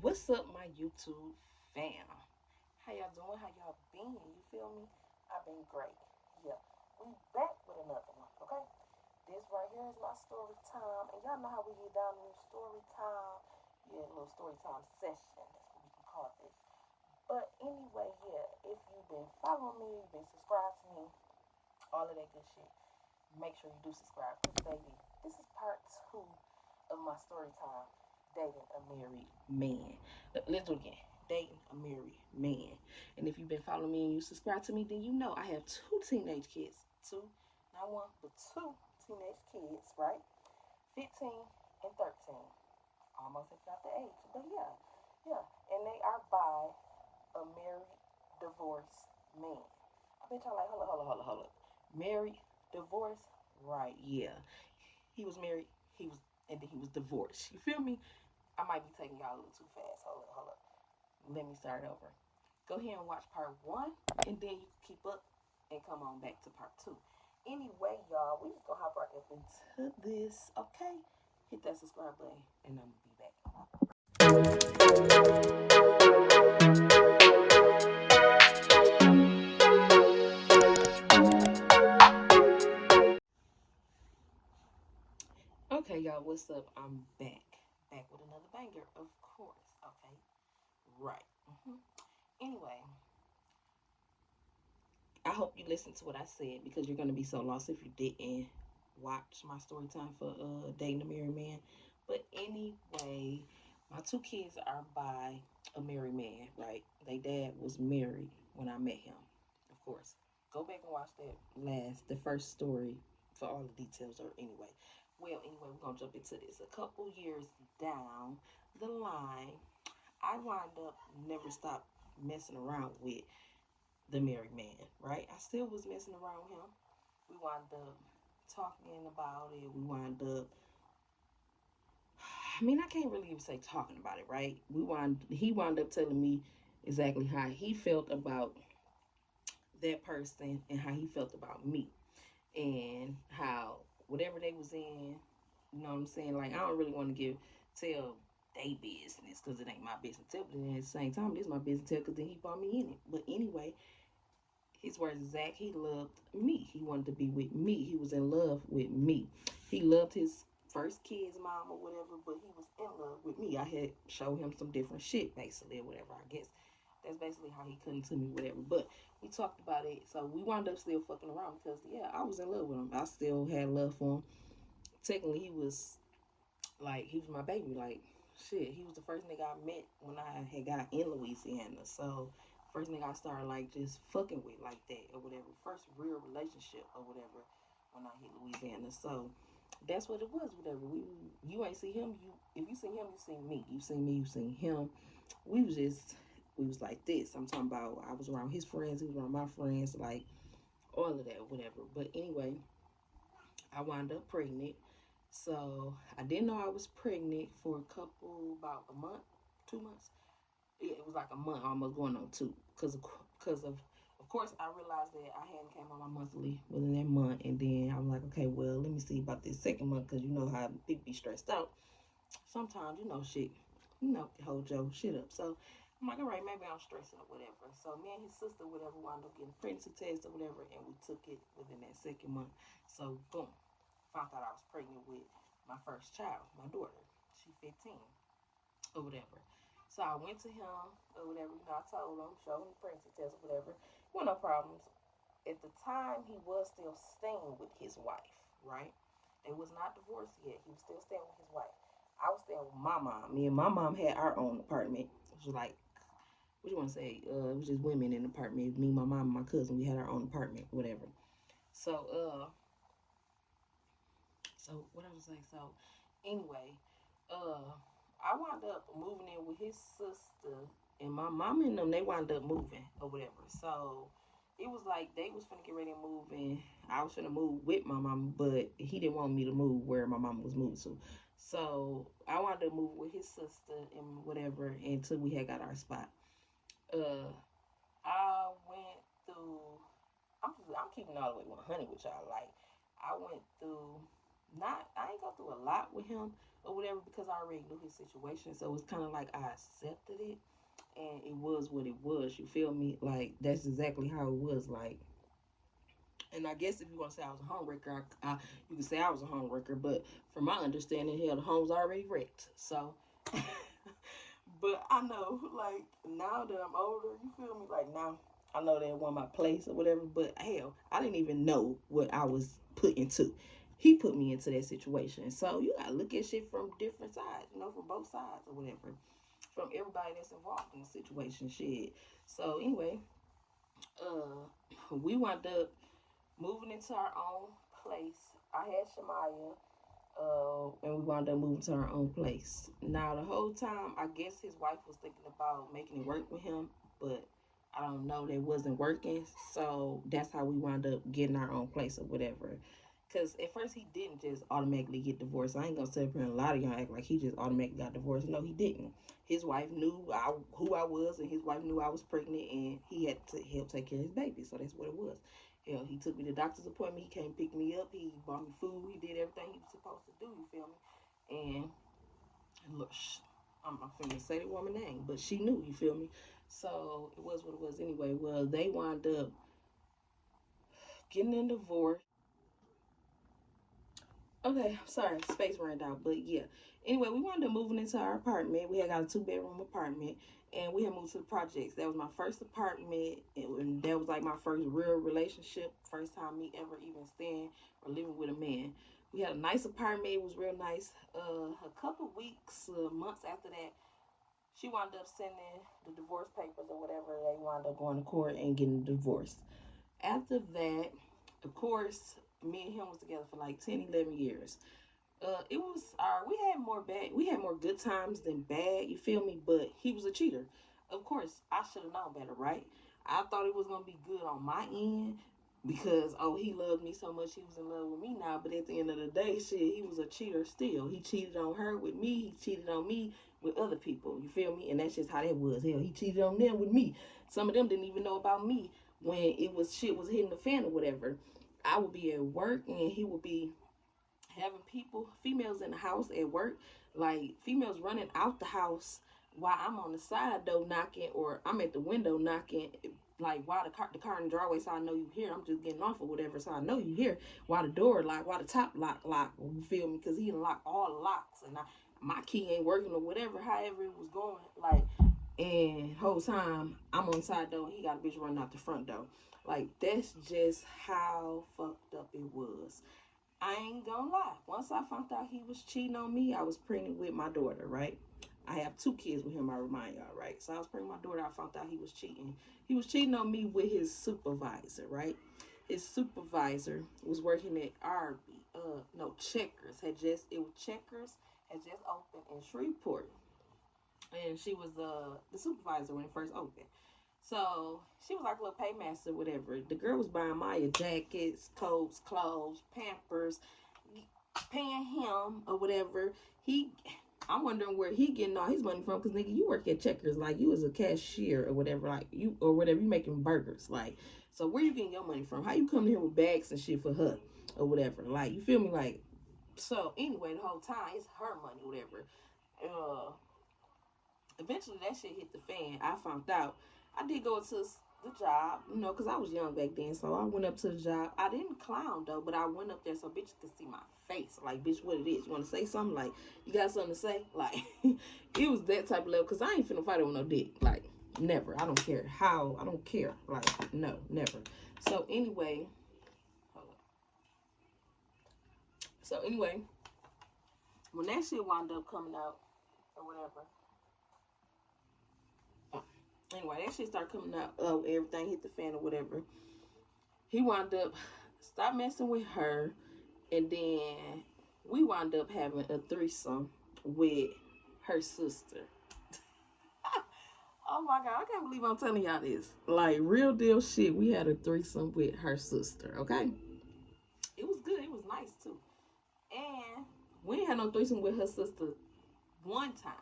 What's up, my YouTube fam? How y'all doing? How y'all been? You feel me? I've been great. Yeah, we back with another one, okay? This right here is my story time, and y'all know how we get down in story time. Yeah, a little story time session. That's what we can call this. But anyway, yeah, if you've been following me, you've been subscribed to me, all of that good shit, make sure you do subscribe. Cause baby, this is part two of my story time, dating a married man. Let's do it again. Dating a married man. And if you've been following me and you subscribe to me, then you know I have two teenage kids. Two, not one, but two teenage kids, right? 15 and 13. Almost about the age. But yeah, yeah. And they are by a married, divorced man. I bet y'all like, hold up. Married, divorced? Right, yeah. He was married, and then he was divorced. You feel me? I might be taking y'all a little too fast. Hold up. Let me start over. Go ahead and watch part one, and then you can keep up and come on back to part two. Anyway, y'all, we just gonna hop right up into this, okay? Hit that subscribe button, and I'm gonna be back. Okay, y'all, what's up? I'm back. Back with another banger, of course. Okay, right. Anyway, I hope you listened to what I said because you're gonna be so lost if you didn't watch my story time for dating a married man. But anyway, my two kids are by a married man, right? They dad was married when I met him. Of course. Go back and watch the first story for all the details or anyway. Well, anyway, we're gonna jump into this. A couple years down the line, I wind up never stop messing around with the married man, right? I still was messing around with him. We wound up talking about it. I mean, I can't really even say talking about it, right? He wound up telling me exactly how he felt about that person and how he felt about me and how whatever they was in, you know what I'm saying? Like, I don't really want to tell they business because it ain't my business to tell, but then at the same time, it is my business to tell because then he brought me in it. But anyway, his words exact, he loved me. He wanted to be with me. He was in love with me. He loved his first kid's mom or whatever, but he was in love with me. I had showed him some different shit, basically, or whatever. I guess that's basically how he couldn't to me, whatever. But we talked about it, so we wound up still fucking around because, yeah, I was in love with him. I still had love for him. Technically, he was my baby. Like, shit, he was the first nigga I met when I had got in Louisiana. So, first nigga I started, like, just fucking with like that or whatever. First real relationship or whatever when I hit Louisiana. So, that's what it was, whatever. You ain't see him. If you see him, you seen me. You seen me, you seen him. We was like this. I'm talking about I was around his friends, he was around my friends, like, all of that, whatever. But anyway, I wound up pregnant. So I didn't know I was pregnant for about a month, 2 months. Yeah, it was like a month, almost going on two, of course, I realized that I hadn't came on my monthly within that month, and then I'm like, okay, well, let me see about this second month, because you know how people be stressed out. Sometimes, shit, hold your shit up. So I'm like, all right, maybe I'm stressing or whatever. So me and his sister, whatever, wound up getting pregnancy tests or whatever, and we took it within that second month. So boom, found out I was pregnant with my first child, my daughter. She's 15 or whatever. So I went to him or whatever. I told him, showed him the pregnancy test or whatever. Well, no problems. At the time, he was still staying with his wife, right? They was not divorced yet. He was still staying with his wife. I was staying with my mom. Me and my mom had our own apartment. It was like, what you want to say? It was just women in the apartment. Me, my mom, and my cousin. We had our own apartment, whatever. So, what I was saying. So, anyway, I wound up moving in with his sister, and my mom and them, they wound up moving or whatever. So it was like they was finna get ready to move, and I was finna move with my mom, but he didn't want me to move where my mom was moving to. So I wound up moving with his sister and whatever until we had got our spot. Uh, I went through. I'm keeping all the way 100 with y'all. Like, I went through. Not I ain't go through a lot with him, or whatever, because I already knew his situation. So it's kind of like I accepted it, and it was what it was. You feel me? Like that's exactly how it was. Like, and I guess if you want to say I was a homewrecker, you can say I was a homewrecker. But from my understanding, hell, the home's already wrecked. So, but I know, like now that I'm older, you feel me? Like now, I know that it wasn't my place or whatever. But hell, I didn't even know what I was put into. He put me into that situation. So you gotta look at shit from different sides, from both sides or whatever. From everybody that's involved in the situation, shit. So anyway, we wound up moving into our own place. I had Shemaya, and we wound up moving to our own place. Now, the whole time, I guess his wife was thinking about making it work with him, but I don't know, that wasn't working. So that's how we wound up getting our own place or whatever. Because at first, he didn't just automatically get divorced. I ain't gonna sit up here and a lot of y'all act like he just automatically got divorced. No, he didn't. His wife knew who I was, and his wife knew I was pregnant, and he had to help take care of his baby. So that's what it was. Hell, he took me to the doctor's appointment. He came pick me up. He bought me food. He did everything he was supposed to do. You feel me? And look, I'm not finna say the woman's name, but she knew. You feel me? So it was what it was anyway. Well, they wound up getting a divorce. Okay, sorry, space ran out, but yeah. Anyway, we wound up moving into our apartment. We had got a 2-bedroom apartment, and we had moved to the projects. That was my first apartment, and that was like my first real relationship. First time me ever even staying or living with a man. We had a nice apartment. It was real nice. A couple weeks, months after that, she wound up sending the divorce papers or whatever. They wound up going to court and getting divorced. After that, of course, me and him was together for like 10, 11 years. It was we had more good times than bad, you feel me? But he was a cheater. Of course, I should have known better, right? I thought it was gonna be good on my end because he loved me so much, he was in love with me now. But at the end of the day, shit, he was a cheater still. He cheated on her with me, he cheated on me with other people, you feel me? And that's just how that was. Hell, he cheated on them with me. Some of them didn't even know about me when shit was hitting the fan or whatever. I would be at work and he would be having females in the house at work, like females running out the house while I'm on the side door knocking, or I'm at the window knocking, like while the car in the driveway, so I know you here. I'm just getting off or whatever, so I know you here. While the door lock, while the top lock, you feel me? Because he unlocked all the locks, and my key ain't working or whatever. However it was going, like, and whole time I'm on the side door, and he got a bitch running out the front door. Like that's just how fucked up it was. I ain't gonna lie. Once I found out he was cheating on me, I was pregnant with my daughter, right? I have 2 kids with him, I remind y'all, right? So I was pregnant with my daughter. I found out he was cheating. He was cheating on me with his supervisor, right? His supervisor was working at Arby. No, Checkers it was Checkers had just opened in Shreveport, and she was the supervisor when it first opened. So she was like a little paymaster, whatever. The girl was buying Maya jackets, coats, clothes, Pampers, paying him or whatever. I'm wondering where he getting all his money from, because nigga, you work at Checkers, like you was a cashier or whatever, like you making burgers, like, so where you getting your money from? How you come here with bags and shit for her or whatever, like, you feel me? Like, so anyway, the whole time it's her money, whatever. Uh, Eventually that shit hit the fan. I found out. I did go to the job, because I was young back then. So I went up to the job. I didn't clown though, but I went up there so bitches could see my face. Like, bitch, what it is? You want to say something? Like, you got something to say? Like, it was that type of level. Because I ain't finna fight with no dick. Like, never. I don't care how. I don't care. Like, no, never. So anyway, hold up. So anyway, when that shit wound up coming out or whatever, anyway, that shit started coming out. Everything hit the fan or whatever. He wound up stop messing with her, and then we wound up having a threesome with her sister. Oh my god, I can't believe I'm telling y'all this. Like, real deal shit. We had a threesome with her sister. Okay, it was good. It was nice too. And we ain't had no threesome with her sister one time.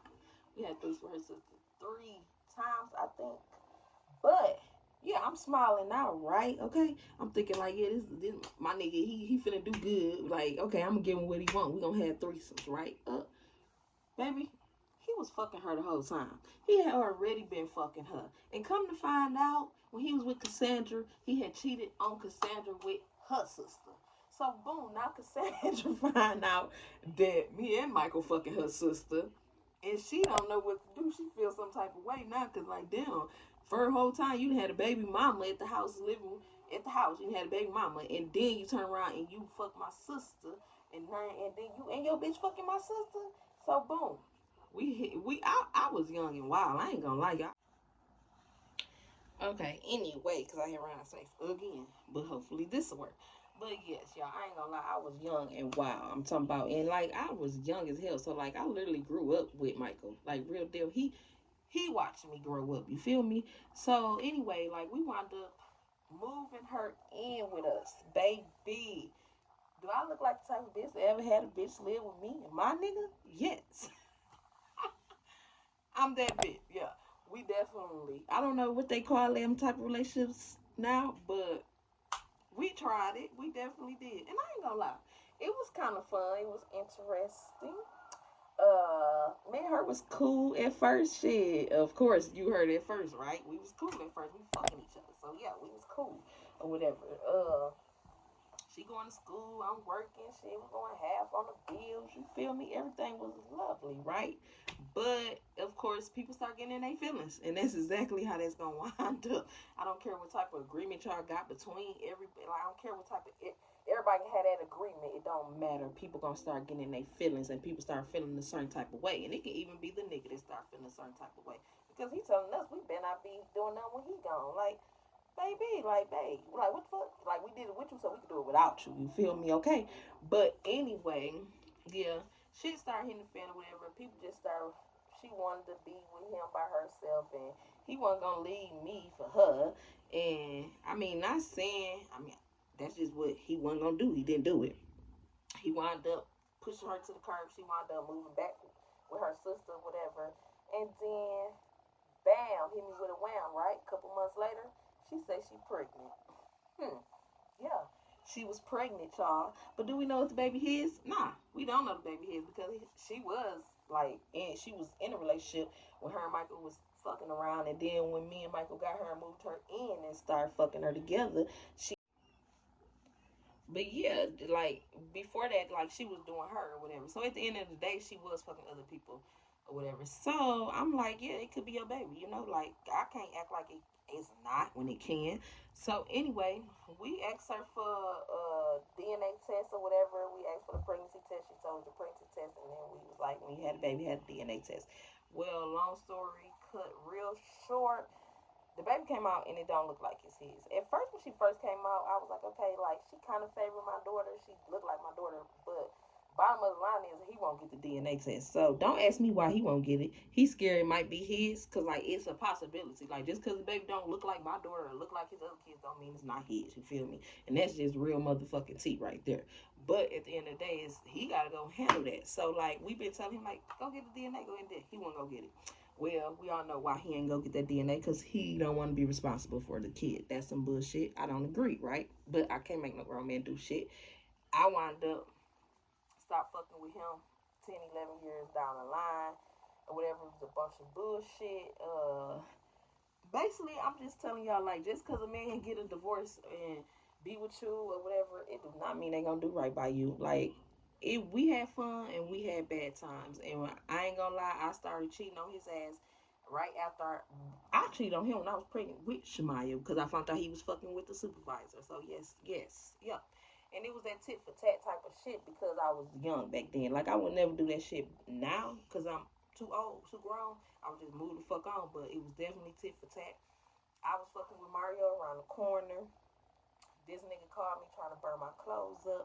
We had threesome with her sister 3 times, I think. But yeah, I'm smiling now, right? Okay, I'm thinking like, yeah, this my nigga, he finna do good. Like, okay, I'm gonna give him what he want. We gonna have threesomes, right? Baby, he was fucking her the whole time. He had already been fucking her. And come to find out, when he was with Cassandra, he had cheated on Cassandra with her sister. So boom, now Cassandra find out that me and Michael fucking her sister. And she don't know what to do. She feels some type of way now, cause like damn, for the whole time you had a baby mama at the house living at the house. You had a baby mama, and then you turn around and you fuck my sister, and then you and your bitch fucking my sister. So boom, I was young and wild. I ain't gonna lie, y'all. Okay, anyway, because I hear Ryan say again, but hopefully this will work. But yes, y'all, I ain't gonna lie, I was young and wild. I'm talking about, and like I was young as hell, so like I literally grew up with Michael, like real deal. He watched me grow up. You feel me? So anyway, like we wound up moving her in with us, baby. Do I look like the type of bitch that ever had a bitch live with me and my nigga? Yes. I'm that bitch. Yeah, we definitely. I don't know what they call them type of relationships now, but we tried it. We definitely did, and I ain't gonna lie, it was kind of fun. It was interesting. Me and her was cool at first. Shit, of course you heard it first, right? We was cool at first. We fucking each other, so yeah, we was cool or whatever. She going to school, I'm working, shit, we going half on the bills, you feel me? Everything was lovely, right? But of course, people start getting in their feelings, and that's exactly how that's gonna wind up. I don't care what type of agreement y'all got between everybody. Like, I don't care what type of everybody had that agreement. It don't matter. People gonna start getting in their feelings, and people start feeling a certain type of way, and it can even be the nigga that start feeling a certain type of way because he telling us we better not be doing nothing when he gone. Like, baby, like, babe, like, what the fuck? Like, we did it with you so we could do it without you. You feel me? Okay. But anyway, yeah, shit started hitting the fan or whatever. People just started, she wanted to be with him by herself, and he wasn't gonna leave me for her. And I mean, not saying, I mean, that's just what he wasn't gonna do. He didn't do it. He wound up pushing her to the curb. She wound up moving back with her sister, whatever. And then bam, hit me with a wham, right? A couple months later, she say she pregnant. Yeah. She was pregnant, y'all. But do we know if the baby his? Nah, we don't know the baby his because she was like, and she was in a relationship when her and Michael was fucking around, and then when me and Michael got her and moved her in and started fucking her together, she. But yeah, like before that, like she was doing her or whatever. So at the end of the day, she was fucking other people or whatever. So I'm like, yeah, it could be your baby, you know. Like I can't act like it is not when it can. So anyway, we asked her for a DNA test or whatever. We asked for the pregnancy test. She told us the pregnancy test, and then we was like, when you had a baby, you had a DNA test. Well, long story cut real short, the baby came out and it don't look like it's his. At first, when she first came out, I was like, okay, like she kind of favored my daughter. She looked like my daughter, but bottom of the line is he won't get the DNA test. So don't ask me why he won't get it. He's scared it might be his, cause like it's a possibility. Like just cause the baby don't look like my daughter or look like his other kids don't mean it's not his. You feel me? And that's just real motherfucking tea right there. But at the end of the day, is he gotta go handle that. So like we been telling him like, go get the DNA, go in there. He won't go get it. Well, we all know why he ain't go get that DNA because he don't want to be responsible for the kid. That's some bullshit. I don't agree, right? But I can't make no grown man do shit. I wind up stop fucking with him 10, 11 years down the line or whatever. It was a bunch of bullshit. Basically, I'm just telling y'all, like, just because a man get a divorce and be with you or whatever, it do not mean they gonna do right by you. Like, we had fun and we had bad times. And I ain't gonna lie, I started cheating on his ass right after I cheated on him when I was pregnant with Shemaya because I found out he was fucking with the supervisor. So, yes, yes, yeah. And it was that tit for tat type of shit because I was young back then. Like, I would never do that shit now because I'm too old, too grown. I would just move the fuck on. But it was definitely tit for tat. I was fucking with Mario around the corner. This nigga called me trying to burn my clothes up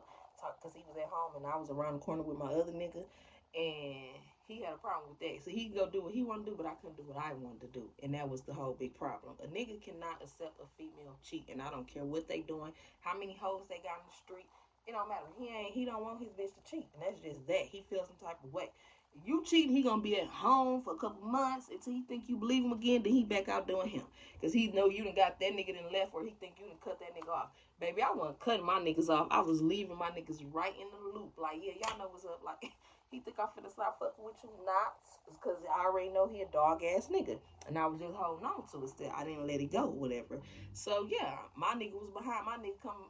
because he was at home and I was around the corner with my other nigga. And he had a problem with that. So he could go do what he wanted to do, but I couldn't do what I wanted to do. And that was the whole big problem. A nigga cannot accept a female cheating. I don't care what they doing, how many hoes they got in the street. It don't matter. He don't want his bitch to cheat. And that's just that. He feels some type of way. You cheating, he gonna be at home for a couple months until he think you believe him again, then he back out doing him. Cause he know you done got that nigga done left or he think you done cut that nigga off. Baby, I wasn't cutting my niggas off. I was leaving my niggas right in the loop. Like, yeah, y'all know what's up. Like, He think I'm finna stop fucking with you, not because I already know he a dog ass nigga, and I was just holding on to it still. I didn't let it go, whatever. So yeah, my nigga was behind. My nigga come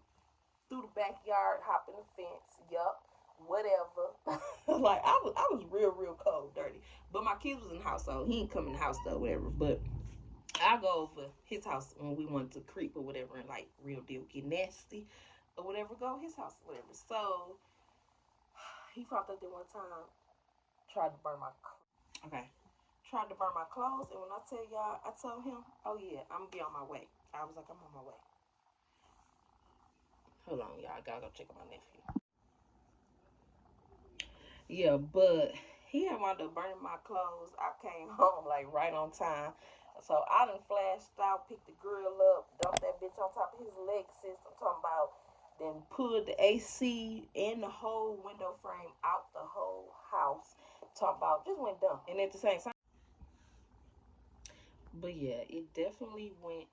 through the backyard, hopping the fence. Yup, whatever. Like I was real cold, dirty. But my kids was in the house, so he ain't come in the house though, whatever. But I go over his house when we wanted to creep or whatever, and like real deal get nasty or whatever. Go his house, whatever. So he popped up there one time, tried to burn my okay, tried to burn my clothes. And when I tell y'all, I told him, oh yeah, I'm gonna be on my way. I was like, I'm on my way. Hold on, y'all. I gotta go check on my nephew. Yeah, but he had wound up burning my clothes. I came home like right on time. So I done flashed out, picked the grill up, dumped that bitch on top of his Lexus. I'm talking about then pulled the AC and the whole window frame out the whole house. Talking about just went dumb. And at the same time, but yeah, it definitely went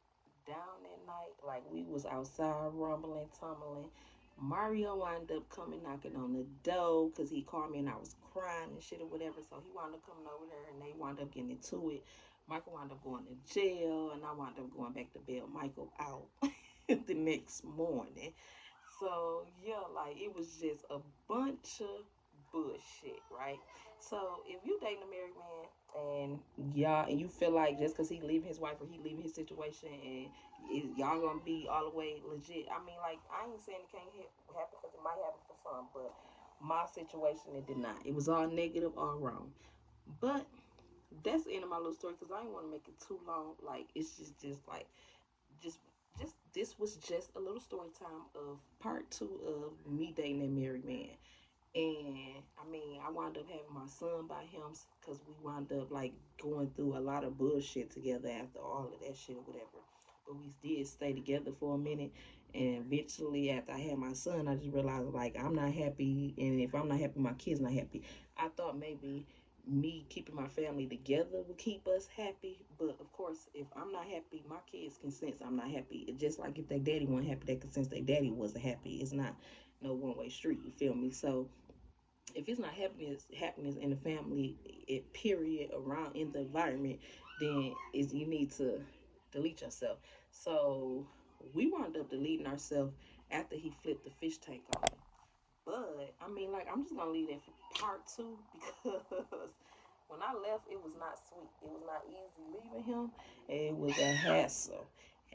down that night. Like we was outside rumbling, tumbling. Mario wound up coming knocking on the door because he called me and I was crying and shit or whatever. So he wound up coming over there and they wound up getting into it. Michael wound up going to jail and I wound up going back to bail Michael out the next morning. So yeah, like it was just a bunch of bullshit, right? So if you dating a married man and y'all and you feel like just because he leaving his wife or he leaving his situation and y'all gonna be all the way legit, I mean, like I ain't saying it can't happen because it might happen for some, but my situation it did not. It was all negative, all wrong. But that's the end of my little story because I didn't want to make it too long. Like it's just like just just this was just a little story time of part two of me dating that married man. And I mean, I wound up having my son by him because we wound up like going through a lot of bullshit together after all of that shit or whatever. But we did stay together for a minute. And eventually, after I had my son, I just realized like I'm not happy. And if I'm not happy, my kids not happy. I thought maybe me keeping my family together would keep us happy. But of course, if I'm not happy, my kids can sense I'm not happy. It's just like if their daddy wasn't happy, they can sense their daddy wasn't happy. It's not no one way street. You feel me? So if it's not happiness in the family, it period around in the environment, then is you need to delete yourself. So we wound up deleting ourselves after he flipped the fish tank on me. But I mean, like I'm just gonna leave that for part two because when I left, it was not sweet. It was not easy leaving him. It was a hassle.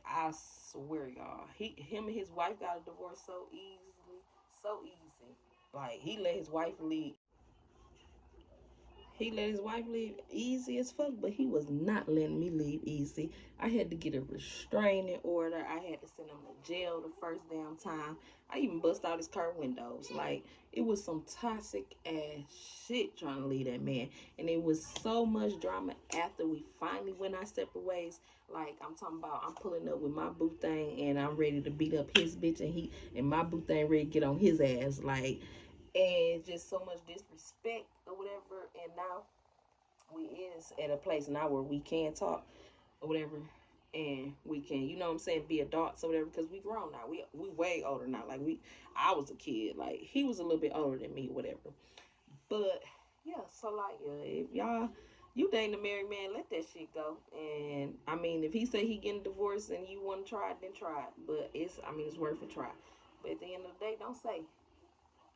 I swear, y'all. Him and his wife got a divorce so easily, so easy. Like he let his wife leave. He let his wife leave easy as fuck, but he was not letting me leave easy. I had to get a restraining order. I had to send him to jail the first damn time. I even bust out his car windows. Like, it was some toxic ass shit trying to leave that man. And it was so much drama after we finally went our separate ways. Like, I'm talking about I'm pulling up with my boo thing and I'm ready to beat up his bitch and my boo thing ready to get on his ass. Like, and just so much disrespect or whatever. And now we is at a place now where we can talk or whatever, and we can, you know what I'm saying, be adults or whatever, because we grown now. We way older now. Like I was a kid. Like he was a little bit older than me, whatever. But yeah, so like if y'all you dating a married man, let that shit go. And I mean, if he say he getting divorced and you want to try it, then try it. But it's worth a try. But at the end of the day, don't say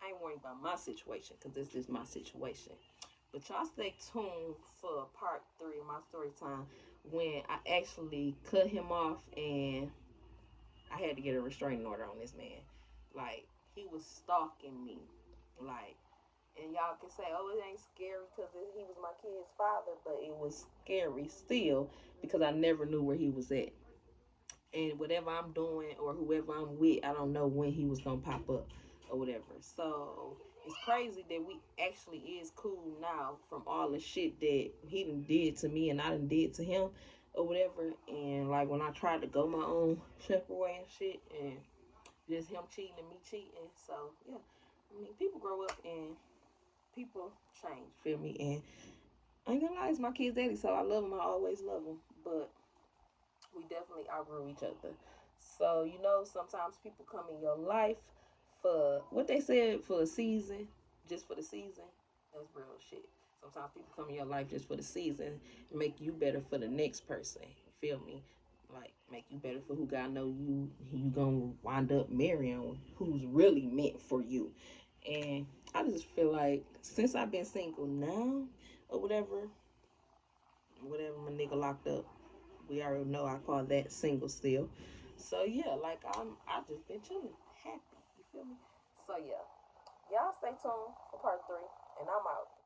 I ain't worried about my situation because this is my situation. But y'all stay tuned for part three of my story time when I actually cut him off and I had to get a restraining order on this man. Like, he was stalking me. Like, and y'all can say, oh, it ain't scary because he was my kid's father, but it was scary still because I never knew where he was at. And whatever I'm doing or whoever I'm with, I don't know when he was gonna pop up or whatever. So it's crazy that we actually is cool now from all the shit that he done did to me and I done did to him or whatever. And like when I tried to go my own separate way and shit, and just him cheating and me cheating. So yeah, I mean people grow up and people change. Feel me? And I ain't gonna lie, it's my kid's daddy, so I love him. I always love him, but we definitely outgrew each other. So, you know, sometimes people come in your life for what they said for a season, just for the season. That's real shit. Sometimes people come in your life just for the season and make you better for the next person. You feel me? Like make you better for who God know you gonna wind up marrying, who's really meant for you. And I just feel like since I've been single now or whatever my nigga locked up, we already know I call that single still. So yeah, like I just been chilling, happy. You feel me? So yeah, y'all stay tuned for part 3, and I'm out.